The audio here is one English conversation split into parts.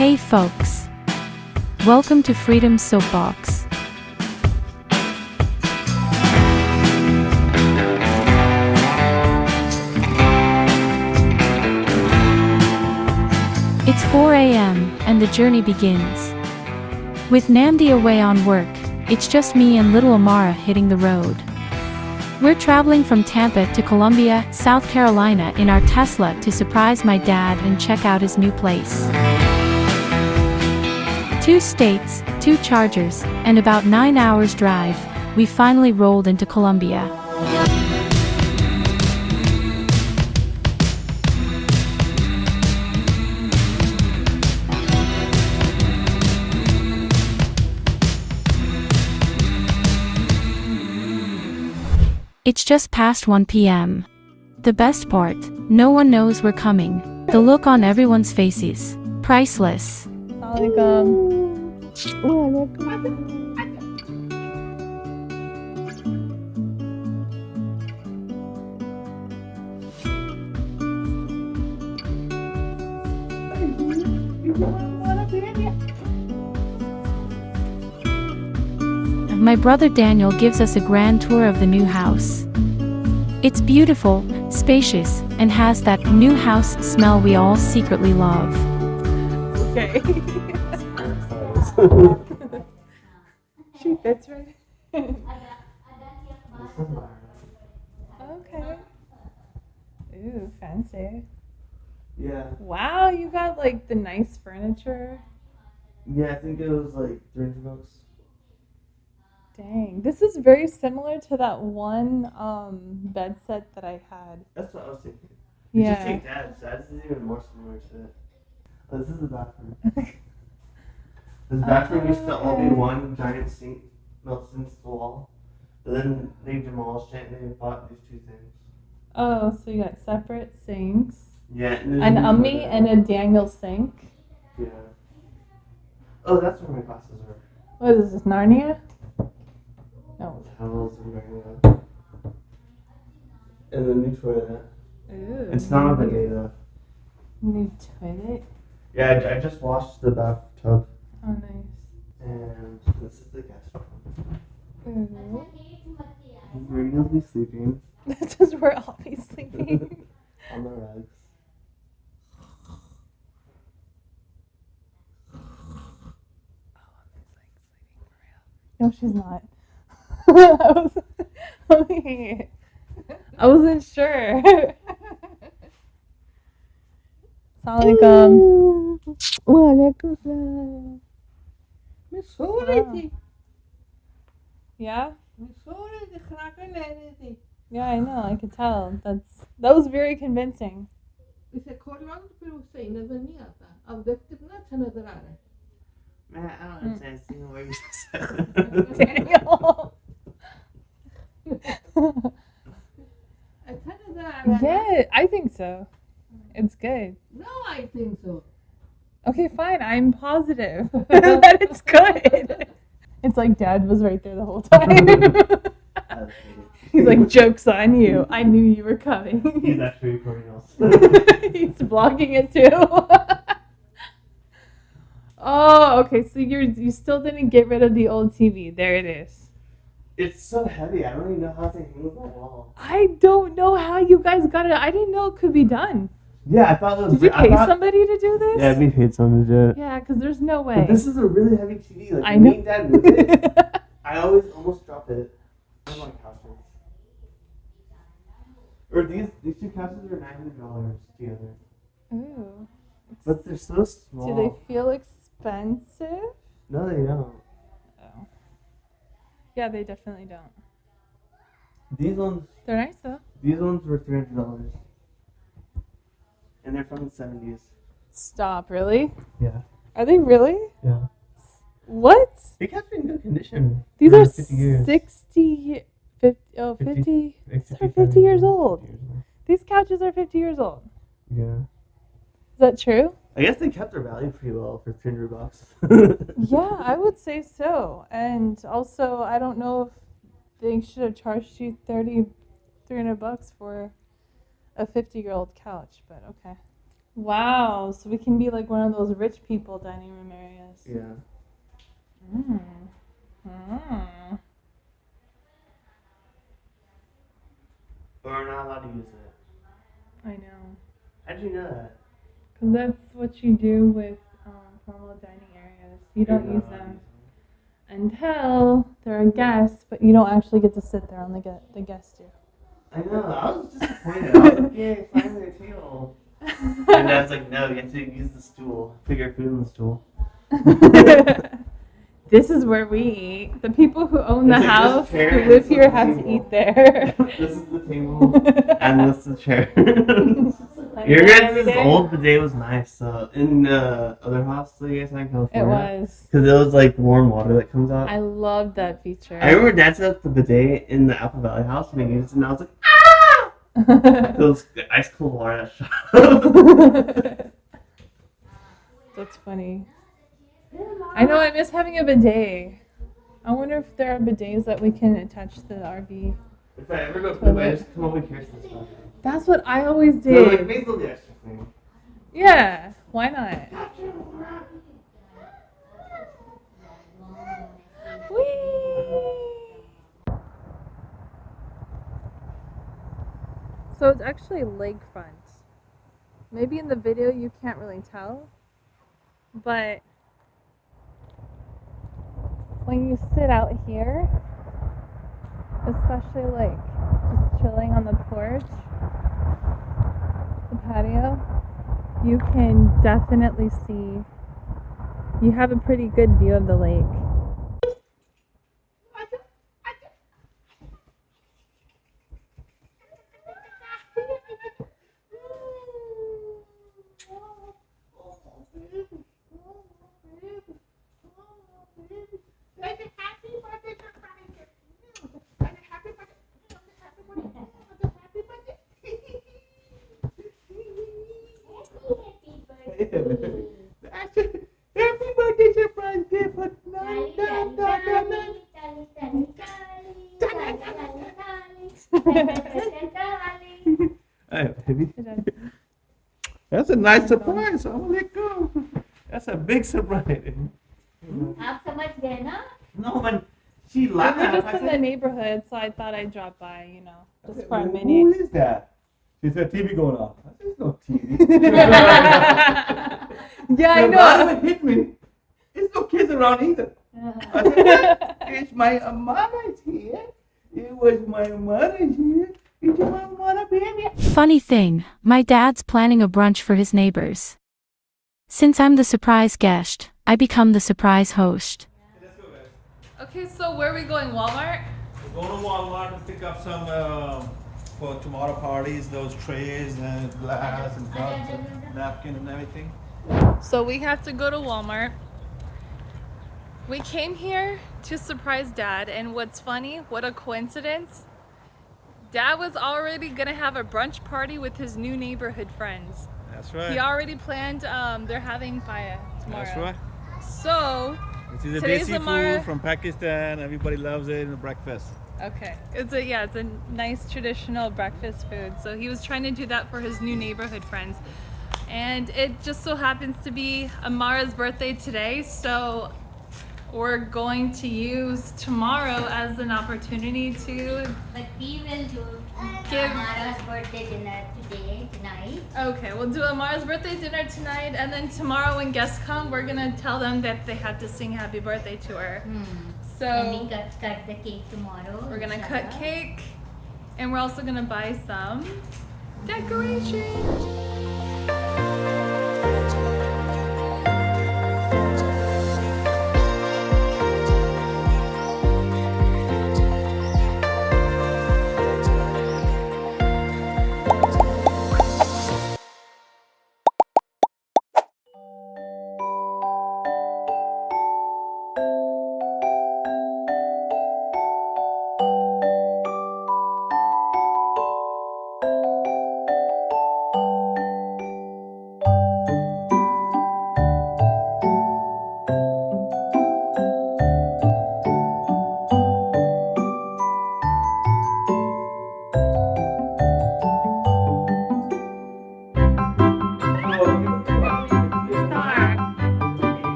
Hey folks! Welcome to Freedom's Soapbox. It's 4 a.m. and the journey begins. With Namdi away on work, it's just me and little Amara hitting the road. We're traveling from Tampa to Columbia, South Carolina in our Tesla to surprise my dad and check out his new place. 2 states, 2 chargers, and about 9 hours drive, we finally rolled into Columbia. It's just past 1 p.m. The best part, no one knows we're coming. The look on everyone's faces, priceless. My brother Daniel gives us a grand tour of the new house. It's beautiful, spacious, and has that new house smell we all secretly love. Okay. She fits right. Okay. Ooh, fancy. Yeah. Wow, you got like the nice furniture. Yeah, I think it was like $300. Dang, this is very similar to that one bed set that I had. That's what I was thinking. Yeah. Just take Dad's. Dad's is even more similar to it. Oh, this is the bathroom. This bathroom used to all be one giant sink melted into the wall. But then they demolished it and they bought these 2 things. Oh, so you got separate sinks. Yeah. An Ummi and a Daniel sink. Yeah. Oh, that's where my glasses are. What is this, Narnia? No. Towels and everything. And the new toilet. Ooh. It's not a bidet though. New toilet. Yeah, I just washed the bathtub. Oh, nice. And this is the guest room. Ooh. Where you'll be sleeping. This is where I'll be sleeping. On the rugs. No, she's not. I wasn't sure. Assalamualaikum. Waalaikumsalam. Yeah? Yeah, I know. I could tell. That was very convincing. Man, I don't understand seeing what you said. Daniel. Yeah, I think so. It's good. No, I think so. Okay, fine. I'm positive that it's good. It's like Dad was right there the whole time. He's like, joke's on you. I knew you were coming. He's actually recording else. He's vlogging it too. Oh, okay. So you still didn't get rid of the old TV. There it is. It's so heavy. I don't even know how to hang it on the wall. I don't know how you guys got it. I didn't know it could be done. Yeah, I thought it was. Did you pay somebody to do this? Yeah, we paid someone to do it. Yeah, because there's no way. But this is a really heavy TV. Like, I me know. and Dad move it. I always almost drop it. On my couches. Or these 2 couches are $900 together. Ooh. But they're so small. Do they feel expensive? No, they don't. Oh. Yeah, they definitely don't. These ones. They're nice though. These ones were $300. And they're from the 70s. Stop, really? Yeah. Are they really? Yeah. What? They kept in good condition. These for are 50 years. 50. These are 50 years old. These couches are 50 years old. Yeah. Is that true? I guess they kept their value pretty well for $300. Yeah, I would say so. And also, I don't know if they should have charged you $300 for a 50-year-old couch, but okay. Wow, so we can be like one of those rich people dining room areas. Yeah. Mm. Mm. But we're not allowed to use it. I know. How'd you know that? Because that's what you do with formal dining areas. You don't You're use not allowed to them use until they're a guest, but you don't actually get to sit there on the guest do. I know, I was disappointed. I was like, yay, finally a table. And Dad's like, no, you have to use the stool. Put your food in the stool. This is where we eat. The people who own the It's like this house, who chair and live this is here, the have to table. eat there. This is the table, and this is the chair. Your guys' old bidet was nice. In the other house that you guys had in California. It was. Because it was like warm water that comes out. I loved that feature. I remember Dad set up the bidet in the Apple Valley house and he used it, and I was like, ah! It was ice cold water that shot. That's funny. I know, I miss having a bidet. I wonder if there are bidets that we can attach to the RV. If I ever go poop, I just come over here to this one. That's what I always So like, did. make the extra thing. Yeah, why not? Whee! So it's actually lakefront. Maybe in the video you can't really tell, but when you sit out here, especially like just chilling on the porch, the patio, you can definitely see, you have a pretty good view of the lake. Happy birthday surprise gift for That's a nice surprise. I'm gonna let go. That's a big surprise. आप समझ गए ना? No, man. She We're laughed. just in the neighborhood, so I thought I'd drop by, you know, just for a Who minute. is that? She said TV going off. I said, there's no TV. Yeah, I The know. alarm hit me. There's no kids around either. I said, what? It's my Amara here. It was my mother here. It's my mother, baby. Funny thing, my dad's planning a brunch for his neighbors. Since I'm the surprise guest, I become the surprise host. Let's go, guys. Okay, so where are we going? Walmart? We're going to Walmart to pick up some for tomorrow parties, those trays and glass and cups and napkin and everything. So we have to go to Walmart. We came here to surprise Dad, and what's funny, what a coincidence. Dad was already gonna have a brunch party with his new neighborhood friends. That's right. He already planned, they're having fire tomorrow. That's right. So, This is a Today's desi Amara- food from Pakistan. Everybody loves it in the breakfast. okay, it's a nice traditional breakfast food. So he was trying to do that for his new neighborhood friends. And it just so happens to be Amara's birthday today, so we're going to use tomorrow as an opportunity to But we will do Give- Amara's birthday dinner tonight. Okay, we'll do Amara's birthday dinner tonight, and then tomorrow when guests come, we're gonna tell them that they have to sing happy birthday to her. And So we cut the cake tomorrow. we're gonna cut inshallah. cake, and we're also gonna buy some decorations.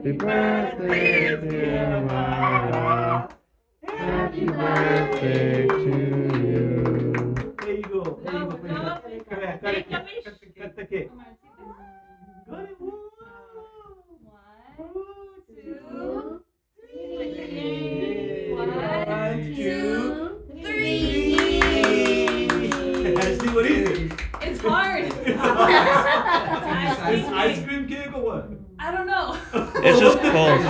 Happy birthday, dear Amara. Happy birthday to you. There you go. There you go. Cut the cake. Cut the cake. Good. Two, three. One, two, three. See what is it? It's hard. It's ice cream cake or what? I don't know. It's just cold.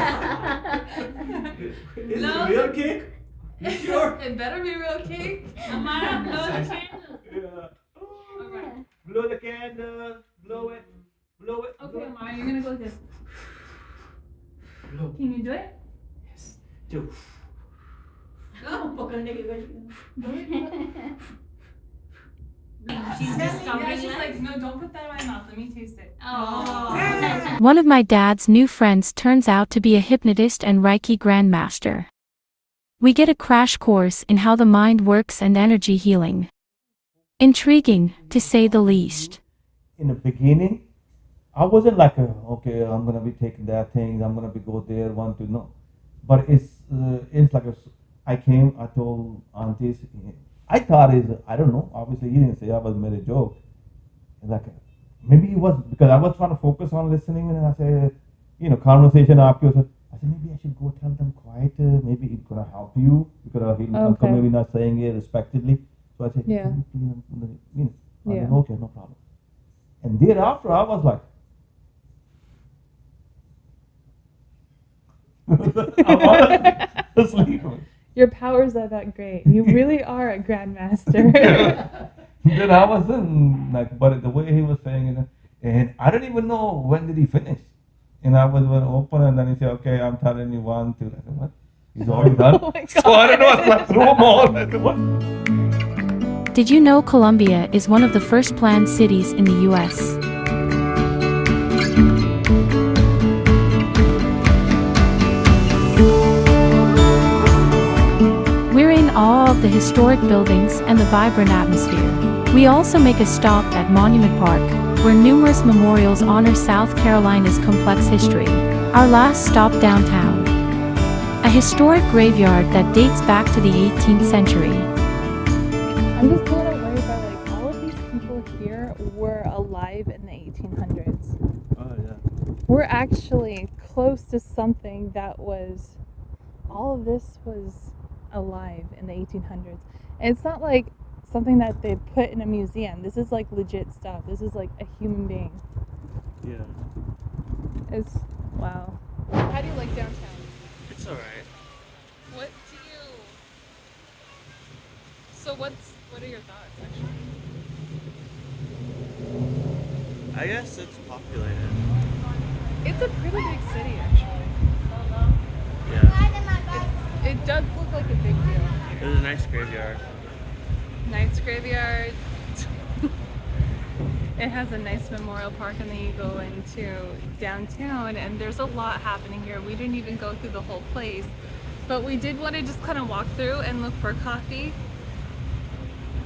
Is No. it real cake? You sure? It better be real cake. Amara, blow the candle. Yeah. Alright. Blow the candle. Blow it. Blow it. Okay, Amara, you're gonna go like this. Blow. Can you do it? Yes. Two. Go. She's Yeah, she's like, no, don't put that in my mouth. Let me taste it. Oh. One of my dad's new friends turns out to be a hypnotist and reiki grandmaster. We get a crash course in how the mind works and energy healing. Intriguing, to say the least. In the beginning, I wasn't like, okay, I'm gonna be taking that thing. I'm gonna be go there, want to know. But it's like I came. I told aunties. I thought I don't know. Obviously, he didn't say. I was made a joke. Like maybe it was because I was trying to focus on listening, and I said, conversation after. I said maybe I should go tell them quiet. Maybe it's gonna help you because uncle maybe not saying it respectfully. So I said, Yeah. I said, okay, no problem. And thereafter, I was like, I was asleep. Your powers are that great. You really are a grandmaster. Then I was in like, but the way he was saying it, and I don't even know when did he finish. And I was going to open, and then he said, "Okay, I'm telling you 1, 2." I said, "What? He's already done." Oh my So I don't know. I was like, threw them all. I said, "What?" Did you know Colombia is one of the first planned cities in the US? We're in awe of the historic buildings and the vibrant atmosphere. We also make a stop at Monument Park, where numerous memorials honor South Carolina's complex history. Our last stop downtown. A historic graveyard that dates back to the 18th century. I'm just blown away by like all of these people here were alive in the 1800s. Oh, yeah. We're actually close to something that was, all of this was alive in the 1800s. And it's not like something that they put in a museum. This is like legit stuff. This is like a human being. Yeah. It's, wow. How do you like downtown? It's alright. What do you, so what are your thoughts actually? I guess it's populated. It's a pretty big city actually. Yeah. It does look like a big deal. There's a nice graveyard. Nice graveyard. It has a nice memorial park, and then you go into downtown and there's a lot happening here. We didn't even go through the whole place, but we did want to just kind of walk through and look for coffee.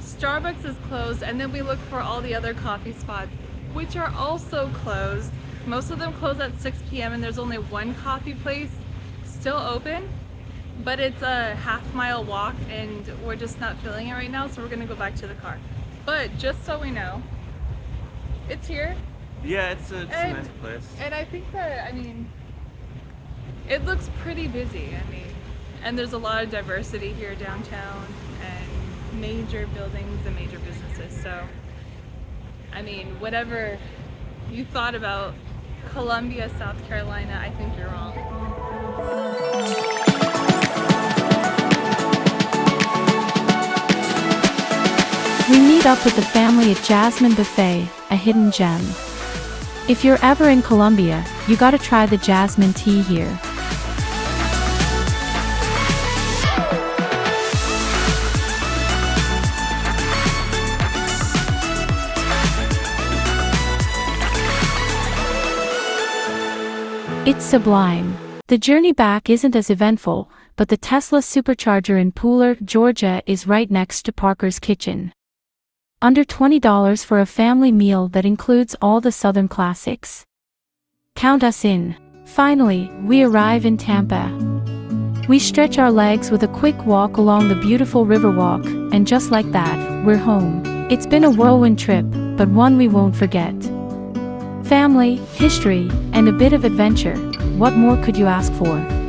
Starbucks is closed, and then we look for all the other coffee spots, which are also closed. Most of them close at 6 p.m. and there's only one coffee place still open, but it's a half-mile walk and we're just not feeling it right now, so we're gonna go back to the car. But just so we know, it's here. Yeah, it's a nice place. And I think that, I mean, it looks pretty busy. I mean, and there's a lot of diversity here downtown and major buildings and major businesses. So, I mean, whatever you thought about Columbia, South Carolina, I think you're wrong. We meet up with the family at Jasmine Buffet, a hidden gem. If you're ever in Colombia, you gotta try the jasmine tea here. It's sublime. The journey back isn't as eventful, but the Tesla Supercharger in Pooler, Georgia is right next to Parker's Kitchen. Under $20 for a family meal that includes all the Southern classics. Count us in. Finally, we arrive in Tampa. We stretch our legs with a quick walk along the beautiful riverwalk, and just like that, we're home. It's been a whirlwind trip, but one we won't forget. Family, history, and a bit of adventure. What more could you ask for?